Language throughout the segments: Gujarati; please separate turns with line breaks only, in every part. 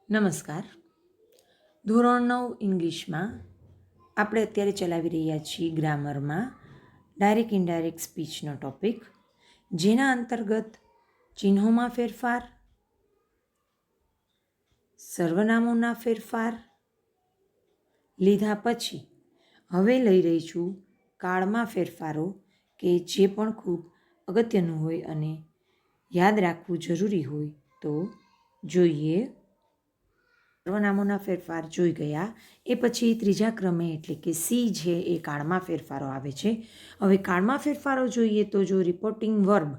નમસ્કાર. ધોરણ 9 ઇંગ્લિશમાં આપણે અત્યારે ચલાવી રહ્યા છીએ ગ્રામરમાં ડાયરેક્ટ ઇનડાયરેક્ટ સ્પીચનો ટૉપિક, જેના અંતર્ગત ચિહ્નોમાં ફેરફાર, સર્વનામોના ફેરફાર લીધા પછી હવે લઈ રહી છું કાળમાં ફેરફારો, કે જે પણ ખૂબ અગત્યનું હોય અને યાદ રાખવું જરૂરી હોય. તો જોઈએ. સર્વનામોના ફેરફાર જોઈ ગયા. એ પછી ત્રીજા ક્રમે એટલે કે સી છે એ કાળમાં ફેરફારો આવે છે. હવે કાળમાં ફેરફારો જોઈએ તો જો રિપોર્ટિંગ વર્બ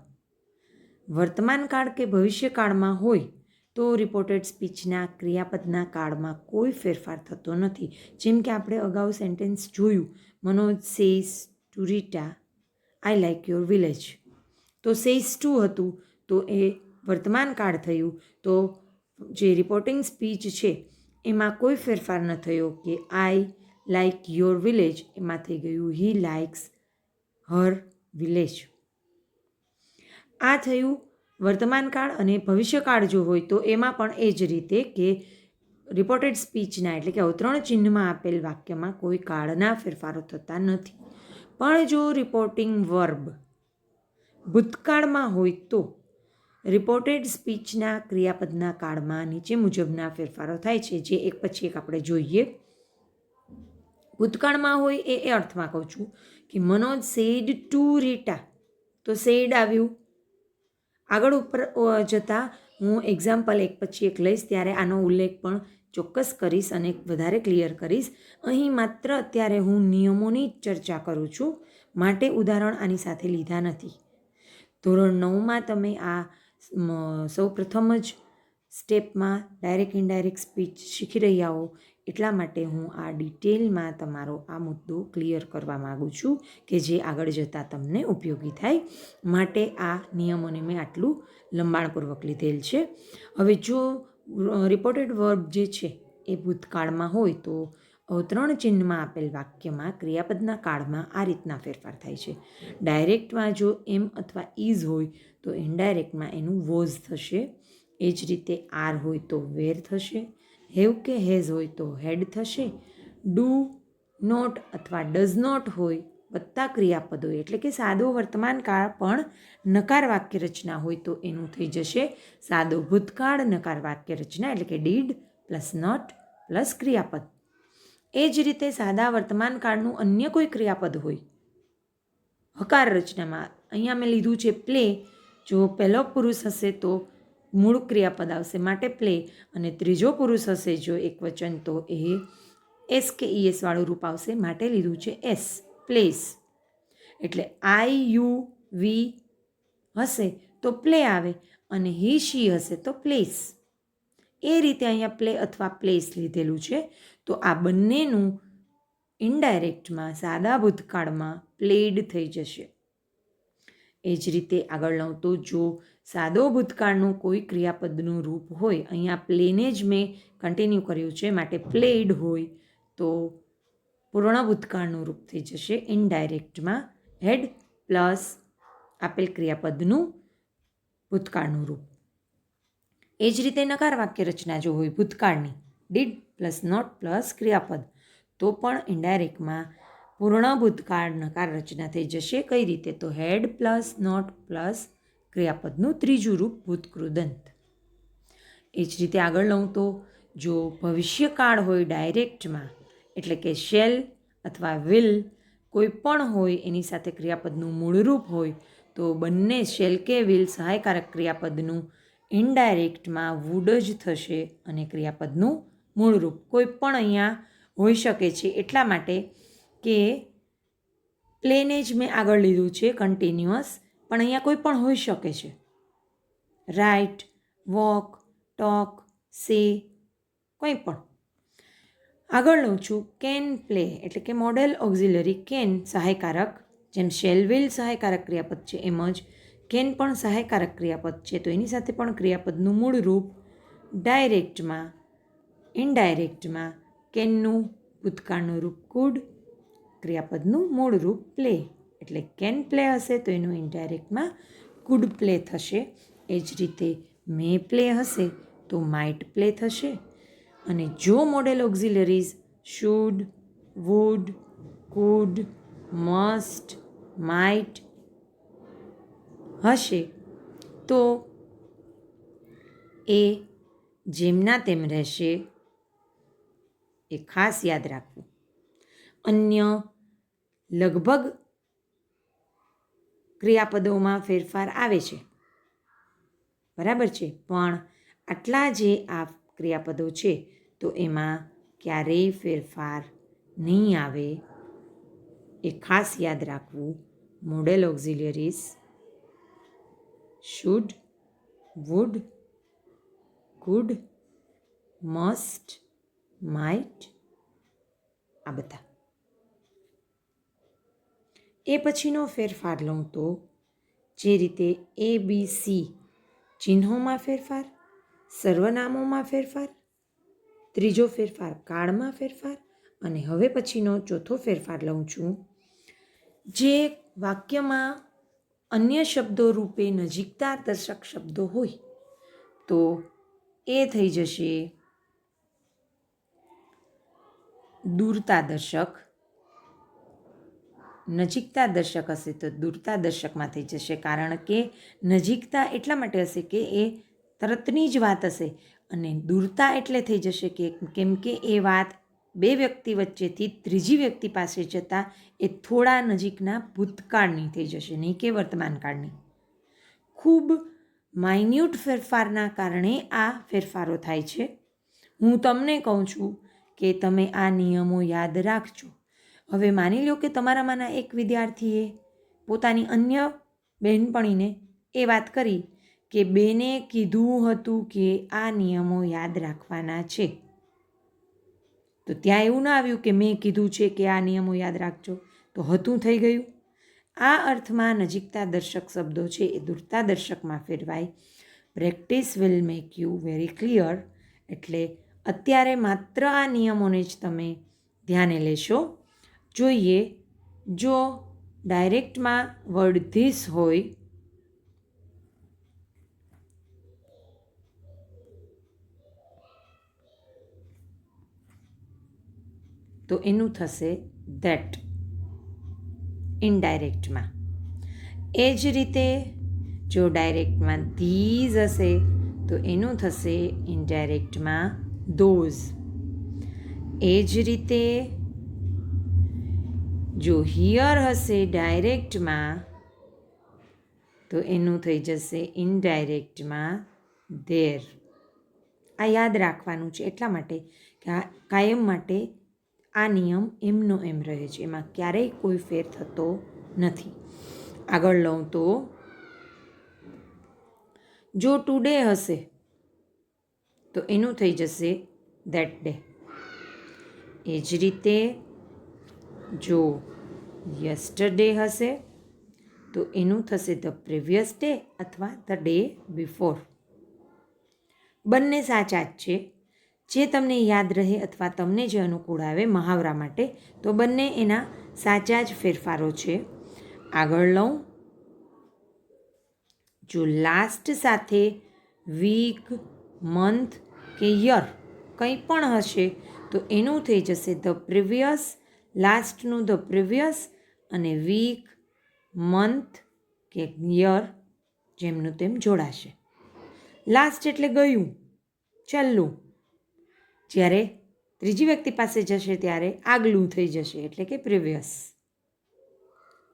વર્તમાન કાળ કે ભવિષ્યકાળમાં હોય તો રિપોર્ટેડ સ્પીચના ક્રિયાપદના કાળમાં કોઈ ફેરફાર થતો નથી. જેમ કે આપણે અગાઉ સેન્ટેન્સ જોયું, Manoj says two Rita I like your village. તો સેઝ ટુ હતું તો એ વર્તમાન કાળ થયું. તો જે રિપોર્ટિંગ સ્પીચ છે એમાં કોઈ ફેરફાર ન થયો કે આઈ લાઇક યોર વિલેજ, એમાં થઈ ગયું હી લાઇક્સ હર વિલેજ. આ થયું વર્તમાન કાળ. અને ભવિષ્યકાળ જો હોય તો એમાં પણ એ જ રીતે કે રિપોર્ટેડ સ્પીચના એટલે કે અવતરણ ચિહ્નમાં આપેલ વાક્યમાં કોઈ કાળના ફેરફારો થતા નથી. પણ જો રિપોર્ટિંગ વર્બ ભૂતકાળમાં હોય તો રિપોર્ટેડ સ્પીચના ક્રિયાપદના કાળમાં નીચે મુજબના ફેરફારો થાય છે, જે એક પછી એક આપણે જોઈએ. ભૂતકાળમાં હોય એ અર્થમાં કહું છું કે મનોજ સેડ ટુ રીટા, તો સેડ આવ્યું. આગળ ઉપર જતાં હું એક્ઝામ્પલ એક પછી એક લઈશ ત્યારે આનો ઉલ્લેખ પણ ચોક્કસ કરીશ અને વધારે ક્લિયર કરીશ. અહીં માત્ર અત્યારે હું નિયમોની જ ચર્ચા કરું છું, માટે ઉદાહરણ આની સાથે લીધા નથી. ધોરણ 9માં તમે આ સૌ પ્રથમ જ સ્ટેપમાં ડાયરેક્ટ ઇનડાયરેક્ટ સ્પીચ શીખી રહ્યા હો, એટલા માટે હું આ ડિટેલમાં તમારો આ મુદ્દો ક્લિયર કરવા માગું છું કે જે આગળ જતાં તમને ઉપયોગી થાય. માટે આ નિયમોને મેં આટલું લંબાણપૂર્વક લીધેલ છે. હવે જો રિપોર્ટેડ વર્બ જે છે એ ભૂતકાળમાં હોય તો અવતરણ ચિહ્નમાં આપેલ વાક્યમાં ક્રિયાપદના કાળમાં આ રીતના ફેરફાર થાય છે. ડાયરેક્ટમાં જો એમ અથવા ઇઝ હોય તો ઇનડાયરેક્ટમાં એનું વોઝ થશે. એ જ રીતે આર હોય તો વેર થશે. હેવ કે હેઝ હોય તો હેડ થશે. ડુ, નોટ અથવા ડઝ નોટ હોય વત્તા ક્રિયાપદ હોય એટલે કે સાદો વર્તમાન કાળ પણ નકાર વાક્ય રચના હોય તો એનું થઈ જશે સાદો ભૂતકાળ નકાર વાક્ય રચના એટલે કે ડીડ પ્લસ નોટ પ્લસ ક્રિયાપદ. એ જ રીતે સાદા વર્તમાન કાળનું અન્ય કોઈ ક્રિયાપદ હોય હકાર રચનામાં, અહીંયા મેં લીધું છે પ્લે. જો પહેલો પુરુષ હશે તો મૂળ ક્રિયાપદ આવશે માટે પ્લે, અને ત્રીજો પુરુષ હશે જો એક વચન તો એ એસ કે ઈએસ વાળું રૂપ આવશે માટે લીધું છે એસ, પ્લેસ. એટલે આઈ યુ વી હશે તો પ્લે આવે અને હી શી હશે તો પ્લેસ. એ રીતે અહીંયા પ્લે અથવા પ્લેસ લીધેલું છે. તો આ બંનેનું ઇનડાયરેક્ટમાં સાદા ભૂતકાળમાં પ્લેડ થઈ જશે. એ જ રીતે આગળ લઉં તો જો સાદો ભૂતકાળનું કોઈ ક્રિયાપદનું રૂપ હોય, અહીંયા પ્લેને જ મેં કન્ટિન્યુ કર્યું છે માટે પ્લેડ હોય તો પૂર્ણ ભૂતકાળનું રૂપ થઈ જશે ઇનડાયરેક્ટમાં હેડ પ્લસ આપેલ ક્રિયાપદનું ભૂતકાળનું રૂપ. એ જ રીતે નકાર વાક્ય રચના જો હોય ભૂતકાળની, ડીડ પ્લસ નોટ પ્લસ ક્રિયાપદ, તો પણ ઇનડાયરેક્ટમાં પૂર્ણ ભૂતકાળ નકાર રચના થઈ જશે. કઈ રીતે? તો હેડ પ્લસ નોટ પ્લસ ક્રિયાપદનું ત્રીજું રૂપ ભૂતકૃદંત. એ જ રીતે આગળ લઉં તો જો ભવિષ્યકાળ હોય ડાયરેક્ટમાં એટલે કે શેલ અથવા વિલ કોઈ પણ હોય એની સાથે ક્રિયાપદનું મૂળરૂપ હોય તો બંને શેલ કે વિલ સહાયકારક ક્રિયાપદનું ઇનડાયરેક્ટમાં વુડ જ થશે અને ક્રિયાપદનું મૂળરૂપ કોઈ પણ અહીંયા હોઈ શકે છે. એટલા માટે કે પ્લેને જ મેં આગળ લીધું છે કન્ટિન્યુઅસ, પણ અહીંયા કોઈ પણ હોઈ શકે છે. રાઇટ, વોક, ટોક, સે, કંઈ પણ. આગળ લઉં છું કેન પ્લે એટલે કે મોડેલ ઓક્ઝિલરી કેન સહાયકારક, જેમ શેલ વિલ સહાયકારક ક્રિયાપદ છે એમ જ કેન પણ સહાયકારક ક્રિયાપદ છે. તો એની સાથે પણ ક્રિયાપદનું મૂળ રૂપ ડાયરેક્ટમાં ઇનડાયરેક્ટમાં કેનનું ભૂતકાળનું રૂપ કુડ, ક્રિયાપદનું મૂળ રૂપ પ્લે. એટલે કેન પ્લે હશે તો એનું ઇનડાયરેક્ટમાં કુડ પ્લે થશે. એ જ રીતે મે પ્લે હશે તો માઇટ પ્લે થશે. અને જો modal auxiliaries should, would, could, must, might હશે તો એ જેમના તેમ રહેશે. એ ખાસ યાદ રાખવું. અન્ય લગભગ ક્રિયાપદોમાં ફેરફાર આવે છે, બરાબર છે, પણ આટલા જે આ ક્રિયાપદો છે તો એમાં ક્યારેય ફેરફાર નહીં આવે. એ ખાસ યાદ રાખવું. Modal auxiliaries should, would, could, must, might આ બધા. એ પછીનો ફેરફાર લઉં તો જે રીતે ABC ચિહ્નોમાં ફેરફાર, સર્વનામોમાં ફેરફાર, ત્રીજો ફેરફાર કાળમાં ફેરફાર, અને હવે પછીનો ચોથો ફેરફાર લઉં છું જે વાક્યમાં અન્ય શબ્દો રૂપે નજીકતા દર્શક શબ્દો હોય તો એ થઈ જશે દૂરતા દર્શક. નજીકતા દર્શક હશે તો દૂરતા દર્શકમાં થઈ જશે, કારણ કે નજીકતા એટલા માટે હશે કે એ તરતની જ વાત હશે, અને દૂરતા એટલે થઈ જશે કે કેમ કે એ વાત બે વ્યક્તિ વચ્ચેથી ત્રીજી વ્યક્તિ પાસે જતાં એ થોડા નજીકના ભૂતકાળની થઈ જશે, નહીં કે વર્તમાનકાળની. ખૂબ માઇન્યુટ ફેરફારના કારણે આ ફેરફારો થાય છે. હું તમને કહું છું કે તમે આ નિયમો યાદ રાખજો. હવે માની લો કે તમારામાંના એક વિદ્યાર્થીએ પોતાની અન્ય બહેનપણીને એ વાત કરી કે બેને કીધું હતું કે આ નિયમો યાદ રાખવાના છે. તો ત્યાં એવું ના આવ્યું કે મેં કીધું છે કે આ નિયમો યાદ રાખજો, તો હતું થઈ ગયું. આ અર્થમાં નજીકતા દર્શક શબ્દો છે એ દૂરતા દર્શકમાં ફેરવાય. Practice will make you very clear. એટલે અત્યારે માત્ર આ નિયમોને જ તમે ધ્યાને લેશો. જોઈએ, જો ડાયરેક્ટમાં વર્ડ ધીસ હોય તો એનું થશે ધેટ ઇનડાયરેક્ટમાં. એ જ રીતે જો ડાયરેક્ટમાં ધીઝ હશે તો એનું થશે ઇનડાયરેક્ટમાં ધોઝ. એ જ રીતે જો હિયર હશે ડાયરેક્ટમાં તો એનું થઈ જશે ઇનડાયરેક્ટમાં ધેર. આ યાદ રાખવાનું છે એટલા માટે કે આ કાયમ માટે આ નિયમ એમનો એમ રહે છે, એમાં ક્યારેય કોઈ ફેર થતો નથી. આગળ લઉં તો જો ટુડે હશે તો એનું થઈ જશે ધેટ ડે. એ જ રીતે જો યસ્ટરડે હશે તો એનું થશે ધ પ્રીવિયસ ડે અથવા ધ ડે બિફોર. બંને સાચા જ છે. જે તમને યાદ રહે અથવા તમને જે અનુકૂળ આવે મહાવરા માટે, તો બંને એના સાચા જ ફેરફારો છે. આગળ લઉં, જો લાસ્ટ સાથે વીક, મંથ કે યર કંઈ પણ હશે તો એનું થઈ જશે ધ પ્રીવિયસ. લાસ્ટનું ધ પ્રીવિયસ અને વીક, મંથ કે યર જેમનું તેમ જોડાશે. લાસ્ટ એટલે ગયું, છેલ્લું. જ્યારે ત્રીજી વ્યક્તિ પાસે જશે ત્યારે આગલું થઈ જશે એટલે કે પ્રીવિયસ.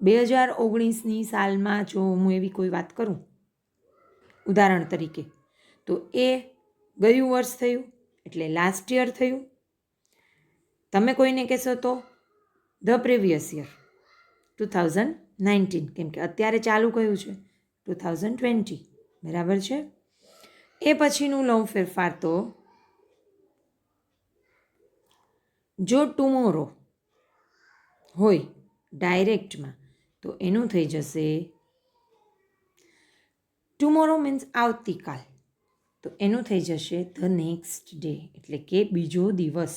2019ની સાલમાં જો હું એવી કોઈ વાત કરું ઉદાહરણ તરીકે, તો એ ગયું વર્ષ થયું એટલે લાસ્ટ યર થયું. તમે કોઈને કહેશો તો ધ પ્રીવિયસ યર 2019, કેમ કે અત્યારે ચાલુ કયું છે 2020, બરાબર છે. એ પછીનું લઉં ફેરફાર તો જો ટુમોરો હોય ડાયરેક્ટમાં તો એનું થઈ જશે ટુમોરો મીન્સ આવતીકાલ, તો એનું થઈ જશે ધ નેક્સ્ટ ડે એટલે કે બીજો દિવસ.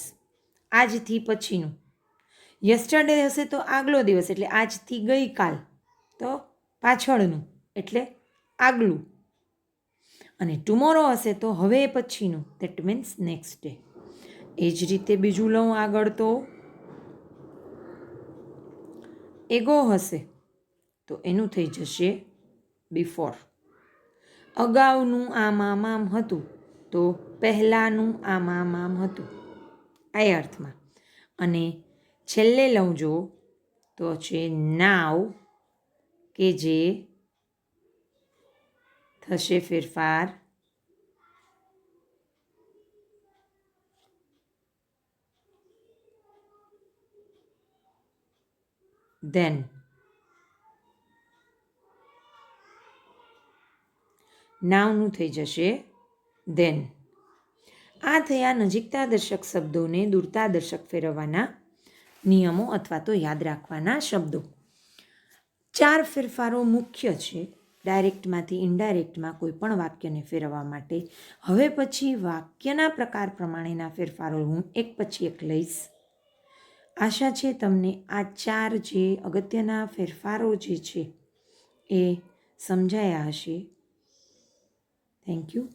આજથી પછીનું યસ્ટરડે હશે તો આગલો દિવસ એટલે આજથી ગઈકાલ, તો પાછળનું એટલે આગલું. અને ટુમોરો હશે તો હવે પછીનું, દેટ મીન્સ નેક્સ્ટ ડે. એ જ રીતે બીજું લઉં આગળ તો એગો હશે તો એનું થઈ જશે બિફોર. અગાઉનું આમ હતું તો પહેલાંનું આમ હતું, એ અર્થમાં. અને છેલ્લે લઉં જો તો છે નાવ, કે જે થશે ફેરફાર ધેન. નાવનું થઈ જશે ધેન. આ થયા નજીકતા દર્શક શબ્દોને દૂરતા દર્શક ફેરવવાના નિયમો અથવા તો યાદ રાખવાના શબ્દો. 4 ફેરફારો મુખ્ય છે ડાયરેક્ટમાંથી ઇનડાયરેક્ટમાં કોઈ પણ વાક્યને ફેરવવા માટે. હવે પછી વાક્યના પ્રકાર પ્રમાણેના ફેરફારો હું એક પછી એક લઈશ. આશા છે તમને આ 4 જે અગત્યના ફેરફારો જે છે એ સમજાયા હશે. Thank you.